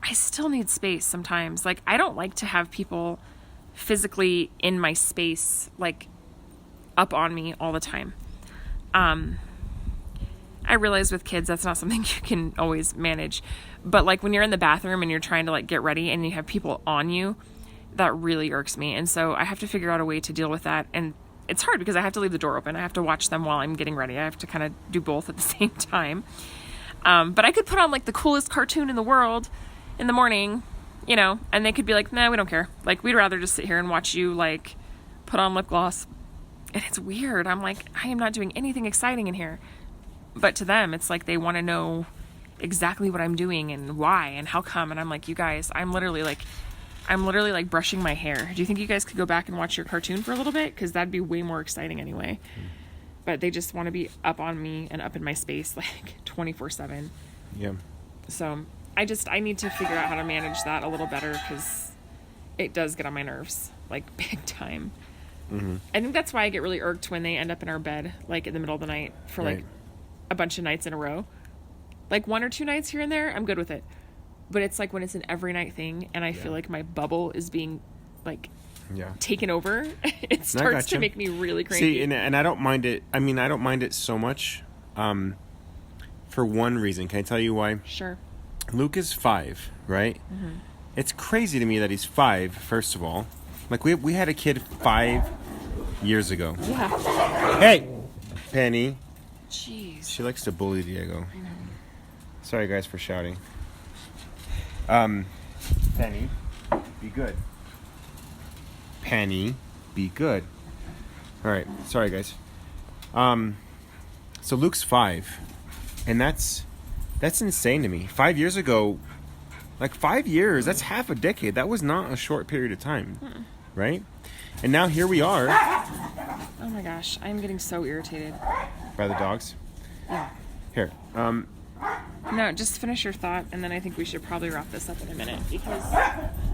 I still need space sometimes. Like, I don't like to have people physically in my space, like, up on me all the time. I realize with kids, that's not something you can always manage. But, like, when you're in the bathroom and you're trying to, like, get ready and you have people on you, that really irks me. And so I have to figure out a way to deal with that. And it's hard because I have to leave the door open. I have to watch them while I'm getting ready. I have to kind of do both at the same time. But I could put on, like, the coolest cartoon in the world in the morning, you know, and they could be like, nah, we don't care. Like, we'd rather just sit here and watch you, like, put on lip gloss. And it's weird. I'm like, I am not doing anything exciting in here. But to them, it's like they want to know exactly what I'm doing and why and how come. And I'm like, you guys, I'm literally like brushing my hair. Do you think you guys could go back and watch your cartoon for a little bit? Because that'd be way more exciting anyway. But they just want to be up on me and up in my space like 24/7. Yeah. So I need to figure out how to manage that a little better, because it does get on my nerves, like, big time. Mm-hmm. I think that's why I get really irked when they end up in our bed, like, in the middle of the night for Right. like a bunch of nights in a row. Like, 1 or 2 nights here and there, I'm good with it. But it's like when it's an every night thing and I feel like my bubble is being, like, Yeah. taken over, it starts to gotcha. make me really cranky. See, and I don't mind it. I mean, I don't mind it so much for one reason. Can I tell you why? Sure. Luke is 5, right? Mm-hmm. It's crazy to me that he's 5, first of all. Like, we had a kid 5 years ago. Yeah. Hey! Penny. Jeez. She likes to bully Diego. I know. Sorry, guys, for shouting. Penny, be good. Penny, be good. All right, sorry, guys. So Luke's 5, and that's insane to me. 5 years ago, like 5 years, that's half a decade. That was not a short period of time, right? And now here we are. Oh my gosh, I'm getting so irritated. By the dogs. Yeah. Here, No, just finish your thought, and then I think we should probably wrap this up in a minute, because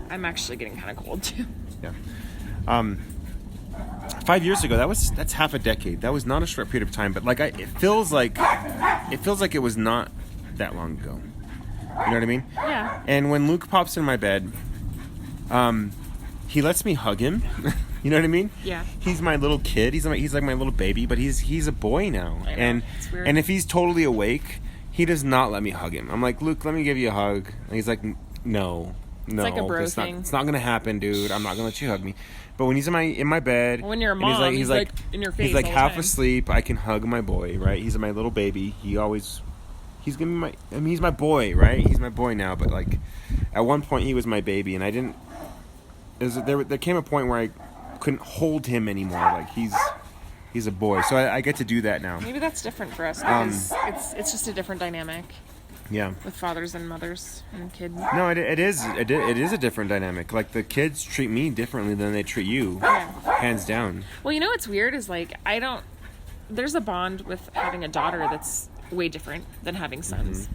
I'm actually getting kind of cold too. yeah. 5 years ago, that's half a decade. That was not a short period of time, but like it feels like it was not that long ago. You know what I mean? Yeah. And when Luke pops in my bed, he lets me hug him. You know what I mean? Yeah. He's my little kid. He's like my little baby, but he's a boy now. I know. And It's weird. and if he's totally awake, he does not let me hug him. I'm like, Luke, let me give you a hug. And he's like, no. like a bro it's not, thing. it's not gonna happen, dude. I'm not gonna let you hug me. But when he's in my bed, When you're a and mom, he's like in your face he's like all the half time. asleep. I can hug my boy, right? He's my little baby. He's gonna be my. I mean, he's my boy, right? He's my boy now. But like, at one point he was my baby, and I didn't. There came a point where I couldn't hold him anymore. Like he's a boy, so I get to do that now. Maybe that's different for us, because it's just a different dynamic Yeah. with fathers and mothers and kids. No, it is a different dynamic. Like, the kids treat me differently than they treat you, Yeah. hands down. Well, you know what's weird is, like, there's a bond with having a daughter that's way different than having sons.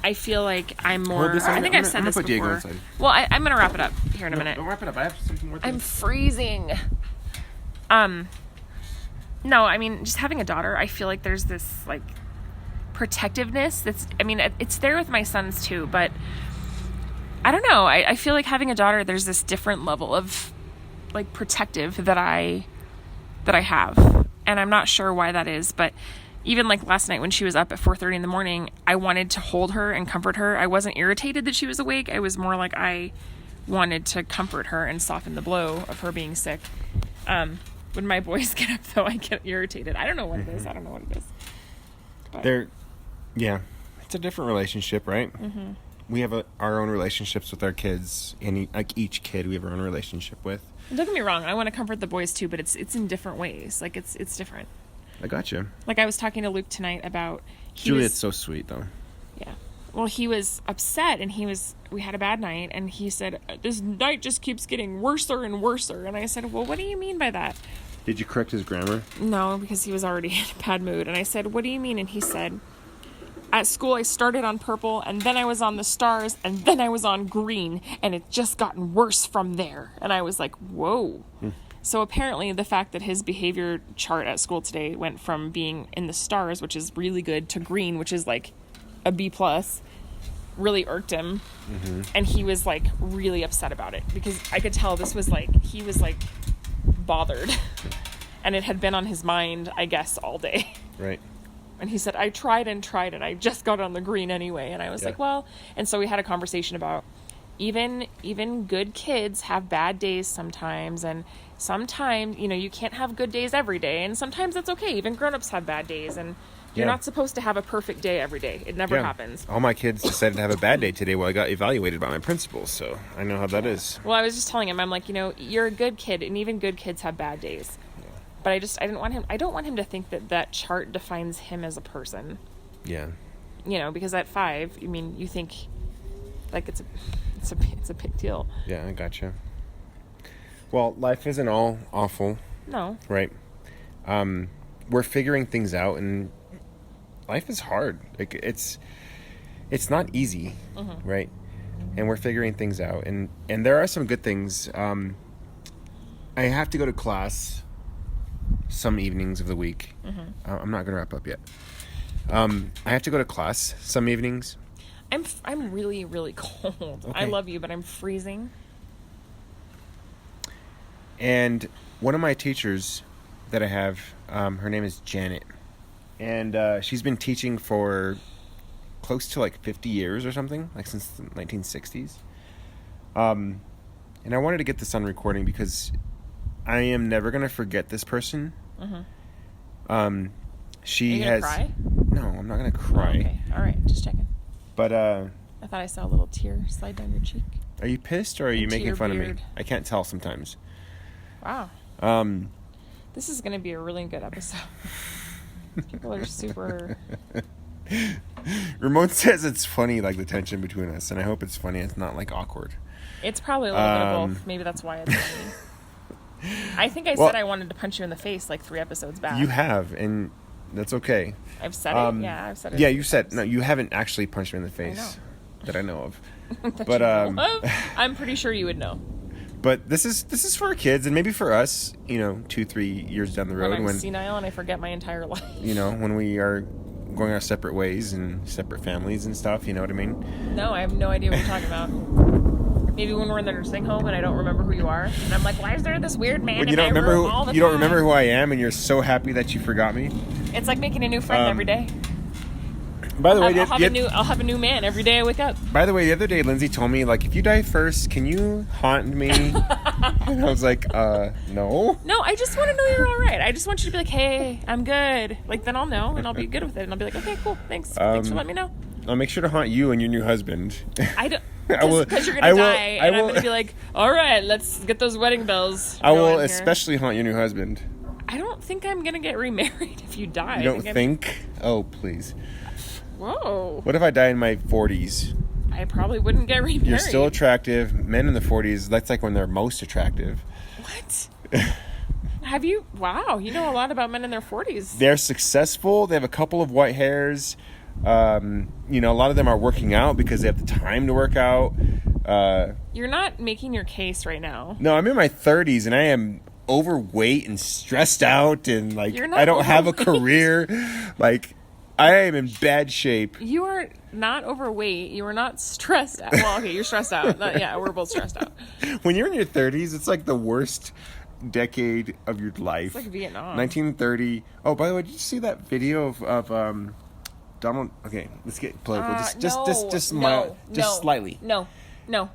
I feel like I'm more. Hold this, I think I'm I've said gonna this put Diego before. inside. Well, I'm gonna wrap it up here in a minute. Don't wrap it up. I have something more. I'm freezing. No, I mean, just having a daughter, I feel like there's this, like, protectiveness it's there with my sons too, but I don't know. I feel like having a daughter, there's this different level of, like, protective that I have. And I'm not sure why that is, but even like last night when she was up at 4:30 in the morning, I wanted to hold her and comfort her. I wasn't irritated that she was awake. I was more like I wanted to comfort her and soften the blow of her being sick. When my boys get up, though, I get irritated. I don't know what it is. But, Yeah, it's a different relationship, right? Mm-hmm. We have our own relationships with our kids, and like each kid we have our own relationship with. don't get me wrong. I want to comfort the boys too, but it's in different ways. Like, it's different. I gotcha. Like, I was talking to Luke tonight about Juliet's so sweet, though. Yeah. Well, he was upset, and we had a bad night, and he said, this night just keeps getting worser and worser. And I said, well, what do you mean by that? Did you correct his grammar? No, because he was already in a bad mood. And I said, what do you mean? And he said, at school I started on purple, and then I was on the stars, and then I was on green, and it's just gotten worse from there. And I was like, whoa. So apparently the fact that his behavior chart at school today went from being in the stars, which is really good, to green, which is like a B+, really irked him. And he was like really upset about it, because I could tell this was like, he was like bothered. And it had been on his mind, I guess, all day. Right. And he said, I tried and I just got on the green anyway. And I was Yeah. like, well, and so we had a conversation about even good kids have bad days sometimes. And sometimes, you can't have good days every day. And sometimes it's okay. Even grown-ups have bad days. And you're Yeah. not supposed to have a perfect day every day. It never happens. All my kids decided to have a bad day today. Well, I got evaluated by my principal, so I know how that is. Well, I was just telling him, I'm like, you're a good kid, and even good kids have bad days. But I don't want him to think that chart defines him as a person. Yeah. Because at 5, you think like it's a big deal. Yeah, I gotcha. Well, life isn't all awful, No. right? We're figuring things out, and life is hard. Like it's not easy, right? And we're figuring things out, and there are some good things. I have to go to class some evenings of the week. I'm not going to wrap up yet. I have to go to class some evenings. I'm really, really cold. Okay. I love you, but I'm freezing. And one of my teachers that I have, her name is Janet. And she's been teaching for close to like 50 years or something, like since the 1960s. And I wanted to get this on recording because I am never going to forget this person. She Are you has... gonna cry? No, I'm not going to cry. Okay. All right. Just checking. But I thought I saw a little tear slide down your cheek. are you pissed or are you Into making your fun of me? beard. I can't tell sometimes. Wow. This is going to be a really good episode. People are super... Ramon says it's funny, like the tension between us, and I hope it's funny. It's not like awkward. It's probably a little bit of both. Maybe that's why it's funny. I think I Well- said I wanted to punch you in the face like 3 episodes back. You have, and that's okay. I've said it. Yeah, I've said it. Yeah, a you few said times. no. You haven't actually punched me in the face know. that I know of. That But you know of? I'm pretty sure you would know. but this is for our kids and maybe for us. 2-3 years down the When road I'm senile and I forget my entire life. when we are going our separate ways and separate families and stuff. You know what I mean? No, I have no idea what you're talking about. Maybe when we're in the nursing home and I don't remember who you are, and I'm like, why is there this weird man When in you don't my remember room all the you don't time? remember who I am, and you're so happy that you forgot me. It's like making a new friend every day. By the way, I'll have a new man every day I wake up. By the way, the other day, Lindsay told me, like, if you die first, can you haunt me? And I was like, no. No, I just want to know you're all right. I just want you to be like, hey, I'm good. Like, then I'll know, and I'll be good with it. And I'll be like, okay, cool, thanks. Thanks for letting me know. I'll make sure to haunt you and your new husband. I don't... I will- Because you're I going to will- die, I and I'm will- going to be like, all right, let's get those wedding bells I will going here. especially haunt your new husband. I don't think I'm going to get remarried if you die. You don't I'm- think? Oh, please. Whoa. What if I die in my 40s? I probably wouldn't get remarried. You're still attractive. Men in the 40s, that's like when they're most attractive. What? Have you... Wow, you know a lot about men in their 40s. They're successful. They have a couple of white hairs. A lot of them are working out because they have the time to work out. You're not making your case right now. No, I'm in my 30s and I am overweight and stressed out and like You're not I don't have a overweight. career. Like I am in bad shape. You are not overweight. You are not stressed out. Well, okay, you're stressed out. Yeah, we're both stressed out. When you're in your 30s, it's like the worst decade of your life. It's like Vietnam. 1930. Oh, by the way, did you see that video of Donald? Okay, let's get political. Just slightly. No,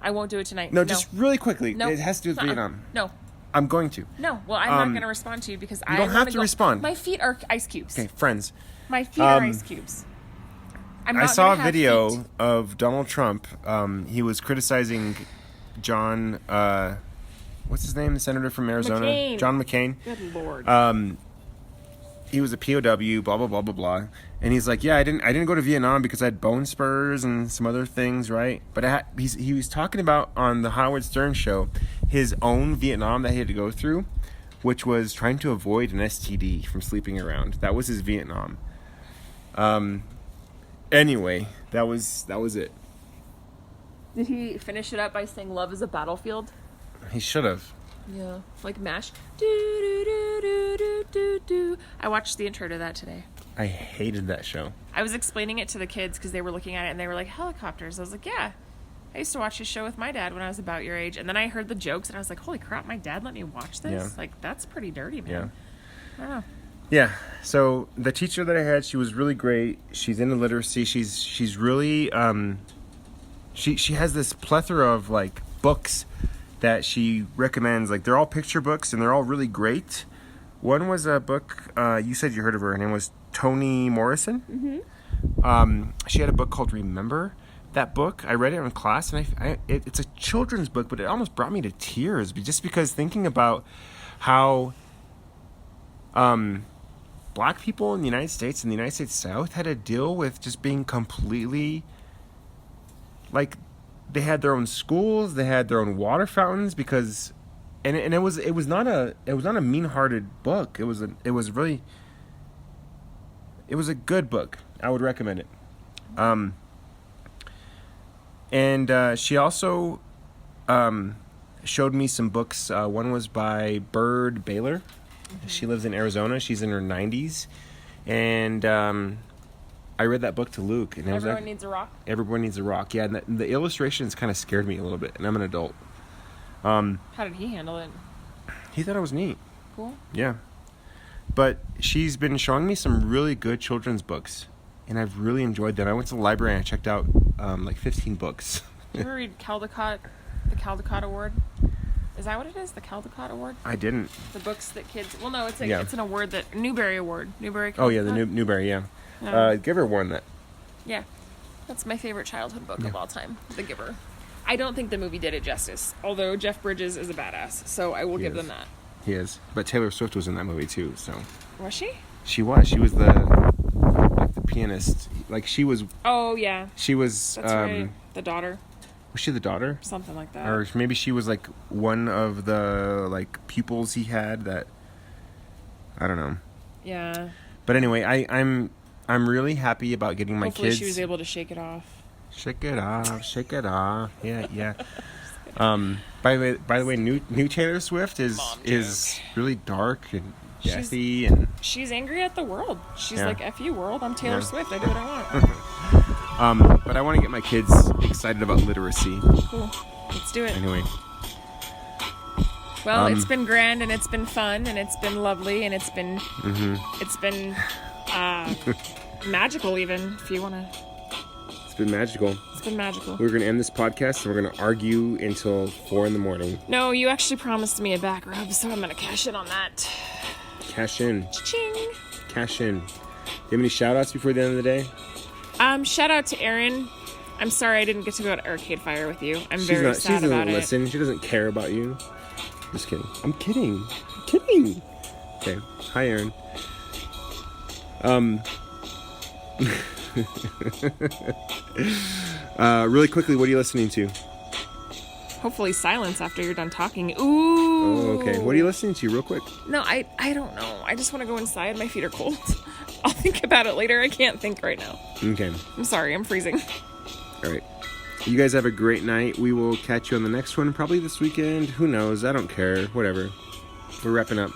I won't do it tonight. No, just really quickly. No. It has to do with Uh-uh. Vietnam. No. I'm going to. No. Well, I'm not going to respond to you because I don't have wanna to go- respond. My feet are ice cubes. Okay, friends. My feet are ice cubes. I'm I not saw a gonna have video feet. of Donald Trump. He was criticizing John. What's his name? The senator from Arizona, McCain. John McCain. Good Lord. he was a POW, blah blah blah blah blah, and he's like, yeah, I didn't go to Vietnam because I had bone spurs and some other things, right? But he was talking about on the Howard Stern show his own Vietnam that he had to go through, which was trying to avoid an STD from sleeping around. That was his Vietnam. Anyway, that was it. Did he finish it up by saying "Love is a battlefield"? He should have. Yeah, like MASH. Do do do do do do do. I watched the intro to that today. I hated that show. I was explaining it to the kids because they were looking at it and they were like, helicopters. I was like, yeah. I used to watch this show with my dad when I was about your age. And then I heard the jokes and I was like, holy crap, my dad let me watch this? Yeah. Like, that's pretty dirty, man. Yeah. I don't know. Yeah. So the teacher that I had, she was really great. She's into literacy. She's really she has this plethora of like books that she recommends. Like, they're all picture books and they're all really great. One was a book, you said you heard of her. Her name was Toni Morrison. Mm-hmm. She had a book called Remember. That book, I read it in class, and it's a children's book, but it almost brought me to tears, just because thinking about how black people in the United States and the United States South had to deal with just being completely, like, they had their own schools, they had their own water fountains, because, and it was not a mean-hearted book. It was a good book. I would recommend it. And she also showed me some books. One was by Bird Baylor. Mm-hmm. She lives in Arizona. She's in her 90s. And I read that book to Luke. And Everyone Needs a Rock? Everyone Needs a Rock, yeah. And the illustrations kind of scared me a little bit. And I'm an adult. How did he handle it? He thought it was neat. Cool. Yeah. But she's been showing me some really good children's books. And I've really enjoyed them. I went to the library and I checked out like 15 books. Did you ever read Caldecott, the Caldecott Award? Is that what it is? The Caldecott Award? I didn't. The books that kids... Well, no, it's Yeah. it's an award that... Newbery Award. Newbery Caldecott? Oh, yeah, the Newbery, yeah. Giver won that. Yeah. That's my favorite childhood book of all time. The Giver. I don't think the movie did it justice. Although Jeff Bridges is a badass. So I will give them that. He is. But Taylor Swift was in that movie, too, so... Was she? She was. She was the pianist. Like, she was... Oh, yeah. She was... That's right. The daughter. Was she the daughter? Something like that. Or maybe she was, like, one of the, like, pupils he had that... I don't know. Yeah. But anyway, I'm really happy about getting my Hopefully kids... she was able to shake it off. Shake it off, shake it off. Yeah, yeah. By the way, new Taylor Swift is really dark and deathy, and she's angry at the world. She's Yeah. like, F you world, I'm Taylor Swift, I do what I want. but I want to get my kids excited about literacy. Cool. Let's do it. Anyway, Well, it's been grand and it's been fun and it's been lovely and it's been magical, even, if you want to. it's been magical. It's been magical. We're gonna end this podcast and we're gonna argue until 4 a.m. No, you actually promised me a back rub, so I'm gonna cash in on that. Cash in. Cha-ching. Cash in. Do you have any shout outs before the end of the day? Shout out to Erin. I'm sorry I didn't get to go to Arcade Fire with you. I'm very She sad doesn't about it. listen. She doesn't care about you. Just kidding. I'm kidding. I'm kidding. Okay. Hi, Aaron. Really quickly, what are you listening to? Hopefully silence after you're done talking. Ooh. Oh, okay. What are you listening to, real quick? No, I don't know. I just want to go inside. My feet are cold. I'll think about it later. I can't think right now. Okay. I'm sorry. I'm freezing. All right. You guys have a great night. We will catch you on the next one, probably this weekend. Who knows? I don't care. Whatever. We're wrapping up.